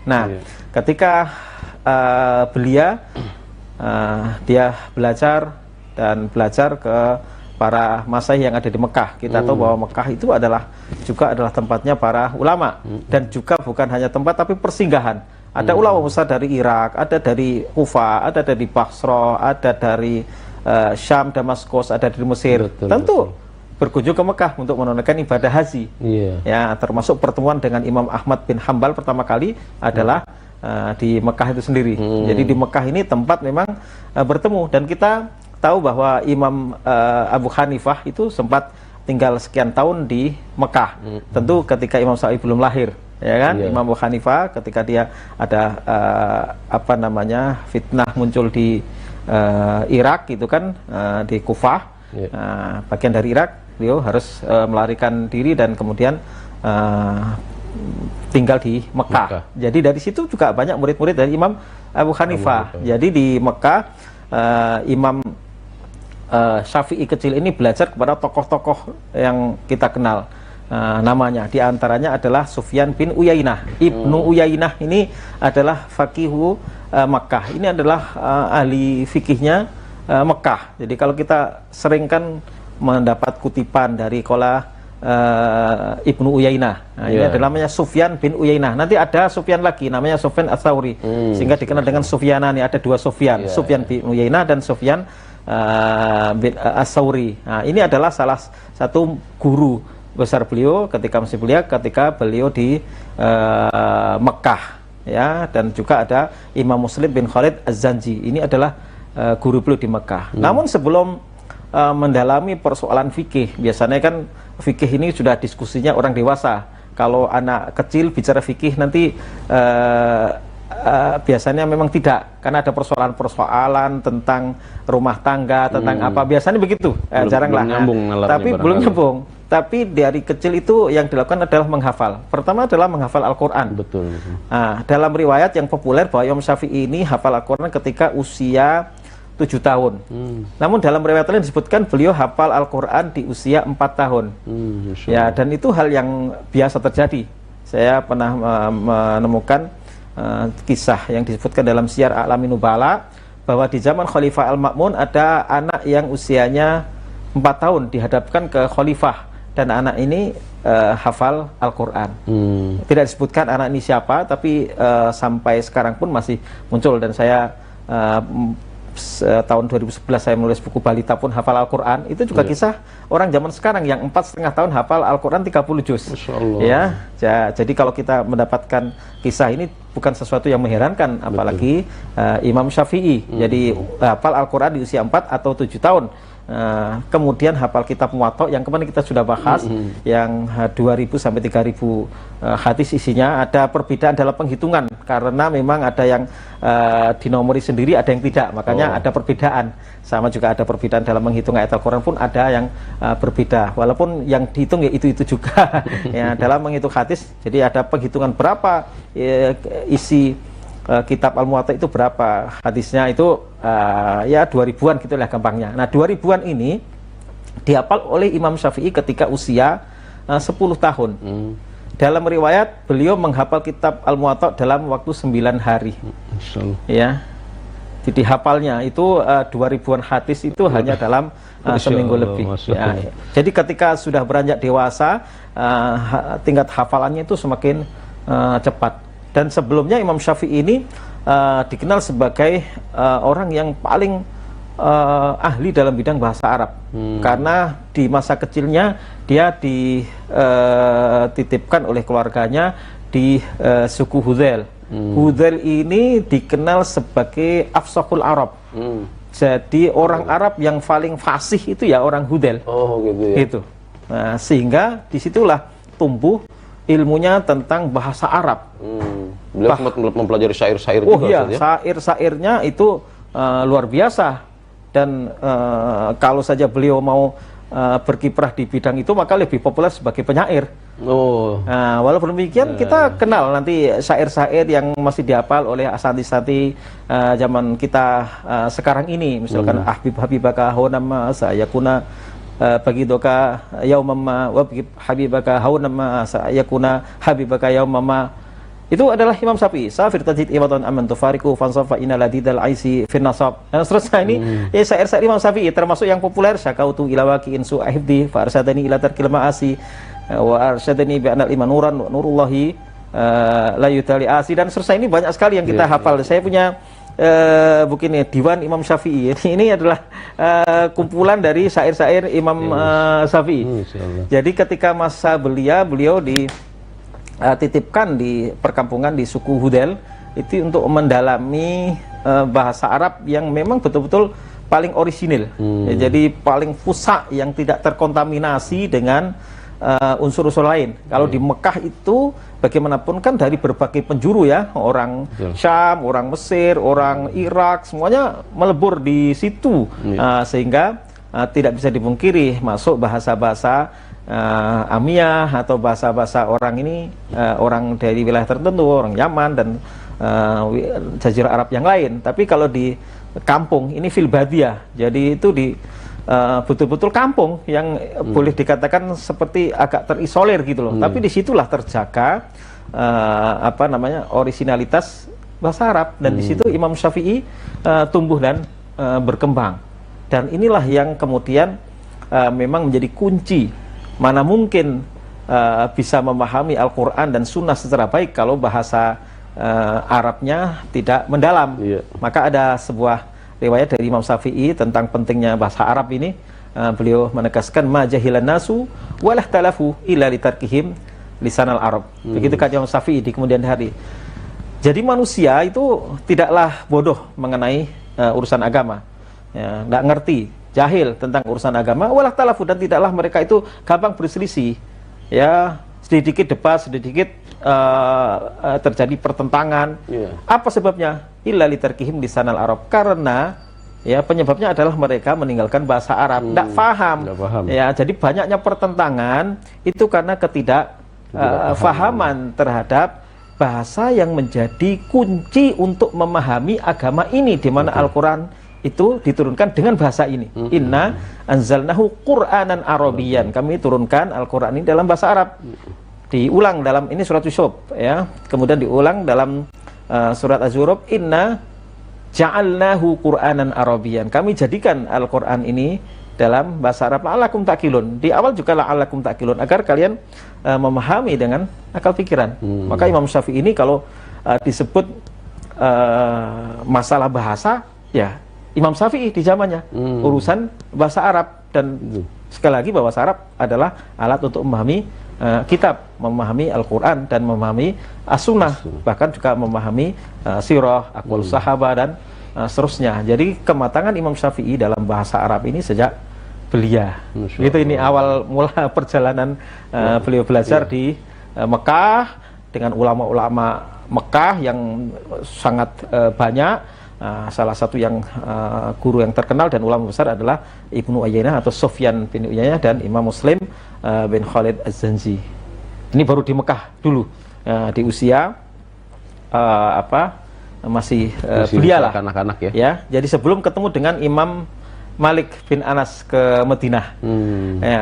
Nah, ketika belia dia belajar ke para masyayikh yang ada di Mekah. Kita tahu bahwa Mekah itu juga adalah tempatnya para ulama, dan juga bukan hanya tempat tapi persinggahan. Ada ulama besar dari Irak, ada dari Kufa, ada dari Basra, ada dari Syam, Damaskus, ada dari Mesir. Tentu berkunjung ke Mekah untuk menunaikan ibadah haji. Ya, termasuk pertemuan dengan Imam Ahmad bin Hambal pertama kali adalah di Mekah itu sendiri. Jadi di Mekah ini tempat memang bertemu, dan kita tahu bahwa Imam Abu Hanifah itu sempat tinggal sekian tahun di Mekah. Tentu ketika Imam Syafi'i belum lahir, ya kan? Imam Abu Hanifah ketika dia ada fitnah muncul di Irak gitu kan, di Kufah, bagian dari Irak, beliau harus melarikan diri dan kemudian tinggal di Mekah. Jadi dari situ juga banyak murid-murid dari Imam Abu Hanifah. Jadi di Mekah Imam Syafi'i kecil ini belajar kepada tokoh-tokoh yang kita kenal namanya. Di antaranya adalah Sufyan bin Uyainah. Ibnu Uyainah ini adalah faqihu Mekah. Ini adalah ahli fikihnya Mekah. Jadi kalau kita sering kan mendapat kutipan dari kola Ibnu Uyainah. Nah, ini adalah namanya Sufyan bin Uyainah. Nanti ada Sufyan lagi namanya Sufyan Ats-Tsauri. Sehingga dikenal dengan Sufyanani. Ada dua Sufyan, Sufyan bin Uyainah dan Sufyan bin Ats-Tsauri. Nah, ini adalah salah satu guru besar beliau ketika masih belia, ketika beliau di Mekah, ya. Dan juga ada Imam Muslim bin Khalid Az-Zanji. Ini adalah guru beliau di Mekah. Namun sebelum mendalami persoalan fikih, biasanya kan fikih ini sudah diskusinya orang dewasa. Kalau anak kecil bicara fikih nanti biasanya memang tidak, karena ada persoalan-persoalan tentang rumah tangga, tentang apa, biasanya begitu. Jarang lah. Tapi belum nyambung. Tapi dari kecil itu yang dilakukan adalah menghafal. Pertama adalah menghafal Al-Quran. Betul. Nah, dalam riwayat yang populer bahwa Imam Syafi'i ini hafal Al-Quran ketika usia 7 tahun. Namun dalam riwayat lain disebutkan beliau hafal Al-Quran di usia 4 tahun. Ya, dan itu hal yang biasa terjadi. Saya pernah menemukan kisah yang disebutkan dalam Syiar A'lamin Nubala bahwa di zaman Khalifah Al-Ma'mun ada anak yang usianya 4 tahun dihadapkan ke khalifah, dan anak ini hafal Al-Quran. Tidak disebutkan anak ini siapa, tapi sampai sekarang pun masih muncul. Dan saya tahun 2011 saya menulis buku Balita pun hafal Al-Quran. Itu juga kisah orang zaman sekarang yang 4,5 tahun hafal Al-Quran 30 juz. Ya, jadi kalau kita mendapatkan kisah ini bukan sesuatu yang mengherankan, apalagi Imam Syafi'i. Jadi hafal Al-Quran di usia 4 atau 7 tahun. Kemudian hafal kitab Muwatta yang kemarin kita sudah bahas, yang 2000 sampai 3000 hadis isinya. Ada perbedaan dalam penghitungan karena memang ada yang dinomori sendiri, ada yang tidak, makanya ada perbedaan. Sama juga ada perbedaan dalam menghitung ayat Al-Quran pun ada yang berbeda, walaupun yang dihitung ya itu juga. Ya, dalam menghitung hadis, jadi ada penghitungan berapa isi kitab Al-Muwatta itu berapa hadisnya, itu ya 2000-an gitulah gampangnya. Nah, 2000-an ini dihafal oleh Imam Syafi'i ketika usia 10 tahun. Dalam riwayat beliau menghafal kitab Al-Muwatta dalam waktu 9 hari. Ya. Jadi hafalnya itu 2000-an hadis itu hanya dalam seminggu lebih. Ya. Jadi ketika sudah beranjak dewasa, tingkat hafalannya itu semakin cepat. Dan sebelumnya Imam Syafi'i ini dikenal sebagai orang yang paling ahli dalam bidang bahasa Arab. Karena di masa kecilnya dia dititipkan oleh keluarganya di suku Hudzail. Hudzail ini dikenal sebagai afsahul Arab. Jadi orang Arab yang paling fasih itu ya orang Hudzail. Gitu ya. Gitu. Nah, sehingga disitulah tumbuh ilmunya tentang bahasa Arab. Beliau sempat mempelajari syair-syair juga. Iya, syair-syairnya itu luar biasa. Dan kalau saja beliau mau berkiprah di bidang itu, maka lebih populer sebagai penyair. Nah, walaupun demikian kita kenal nanti syair-syair yang masih dihafal oleh asati-asati zaman kita sekarang ini. Misalkan Habibaka haunama sayakuna bagidoka yaumama wa habibaka haunama sayakuna habibaka yaumama. Itu adalah Imam Syafi'i. Safir tajid iwatan aman tufariku fansafa inna ladidal aisi fin nasab. Dan seterusnya ini syair-syair Imam Syafi'i termasuk yang populer, syakautu ila waqi'in su'ahibdi fa arsyadani ila tarkil ma'asi wa arsyadani bi anal iman nuran wa nurullahi la yutali asi, dan seterusnya. Ini banyak sekali yang kita hafal. Saya punya buku ini Diwan Imam Syafi'i. Ini adalah kumpulan dari syair-syair Imam Syafi'i. Jadi ketika masa beliau dititipkan di perkampungan di suku Hudel itu untuk mendalami bahasa Arab yang memang betul-betul paling orisinil, ya, jadi paling fusak yang tidak terkontaminasi dengan unsur-unsur lain. Kalau di Mekah itu bagaimanapun kan dari berbagai penjuru ya, orang Syam, orang Mesir, orang Irak, semuanya melebur di situ, sehingga tidak bisa dipungkiri masuk bahasa-bahasa Amiyah atau bahasa-bahasa orang ini, orang dari wilayah tertentu, orang Yaman dan Jazirah Arab yang lain. Tapi kalau di kampung ini fil badiyah, jadi itu di betul-betul kampung yang boleh dikatakan seperti agak terisolir gitu loh. Tapi disitulah terjaga orisinalitas bahasa Arab, dan di situ Imam Syafi'i tumbuh dan berkembang. Dan inilah yang kemudian memang menjadi kunci. Mana mungkin bisa memahami Al-Quran dan Sunnah secara baik kalau bahasa Arabnya tidak mendalam. Maka ada sebuah riwayat dari Imam Syafi'i tentang pentingnya bahasa Arab ini. Beliau menegaskan ma jahilan nasu walah talafu illa litarkihim lisanal Arab. Begitu kata Imam Syafi'i di kemudian hari. Jadi manusia itu tidaklah bodoh mengenai urusan agama, ya, tidak ngerti, jahil tentang urusan agama, walah talafu, dan tidaklah mereka itu gampang berselisih, ya, sedikit debat, sedikit terjadi pertentangan. Apa sebabnya? Illa litarkihim lisanal Arab, karena ya penyebabnya adalah mereka meninggalkan bahasa Arab, tidak paham. Ya, jadi banyaknya pertentangan itu karena ketidakfahaman terhadap bahasa yang menjadi kunci untuk memahami agama ini, di mana Al-Quran itu diturunkan dengan bahasa ini. Inna anzalnahu Qur'anan Arabiyyan. Kami turunkan Al-Quran ini dalam bahasa Arab. Diulang dalam ini surat Yusuf, ya. Kemudian diulang dalam surat Az-Zukhruf, inna ja'alnahu Qur'anan Arabiyyan. Kami jadikan Al-Quran ini dalam bahasa Arab, la'allakum ta'qilun. Di awal juga la'allakum ta'qilun, agar kalian memahami dengan akal pikiran. Maka Imam Syafi'i ini kalau disebut masalah bahasa, ya Imam Syafi'i di zamannya urusan bahasa Arab. Dan sekali lagi bahasa Arab adalah alat untuk memahami kitab, memahami Al-Quran dan memahami As-Sunnah, bahkan juga memahami sirah, aqwal sahabat dan seterusnya. Jadi kematangan Imam Syafi'i dalam bahasa Arab ini sejak belia. Gitu, ini awal mula perjalanan beliau belajar di Mekah dengan ulama-ulama Mekah yang sangat banyak. Salah satu yang guru yang terkenal dan ulama besar adalah Ibnu Uyainah atau Sufyan bin Uyainah dan Imam Muslim bin Khalid Az-Zanji. Ini baru di Mekah dulu, di usia masih belia lah, anak-anak ya. Jadi sebelum ketemu dengan Imam Malik bin Anas ke Madinah.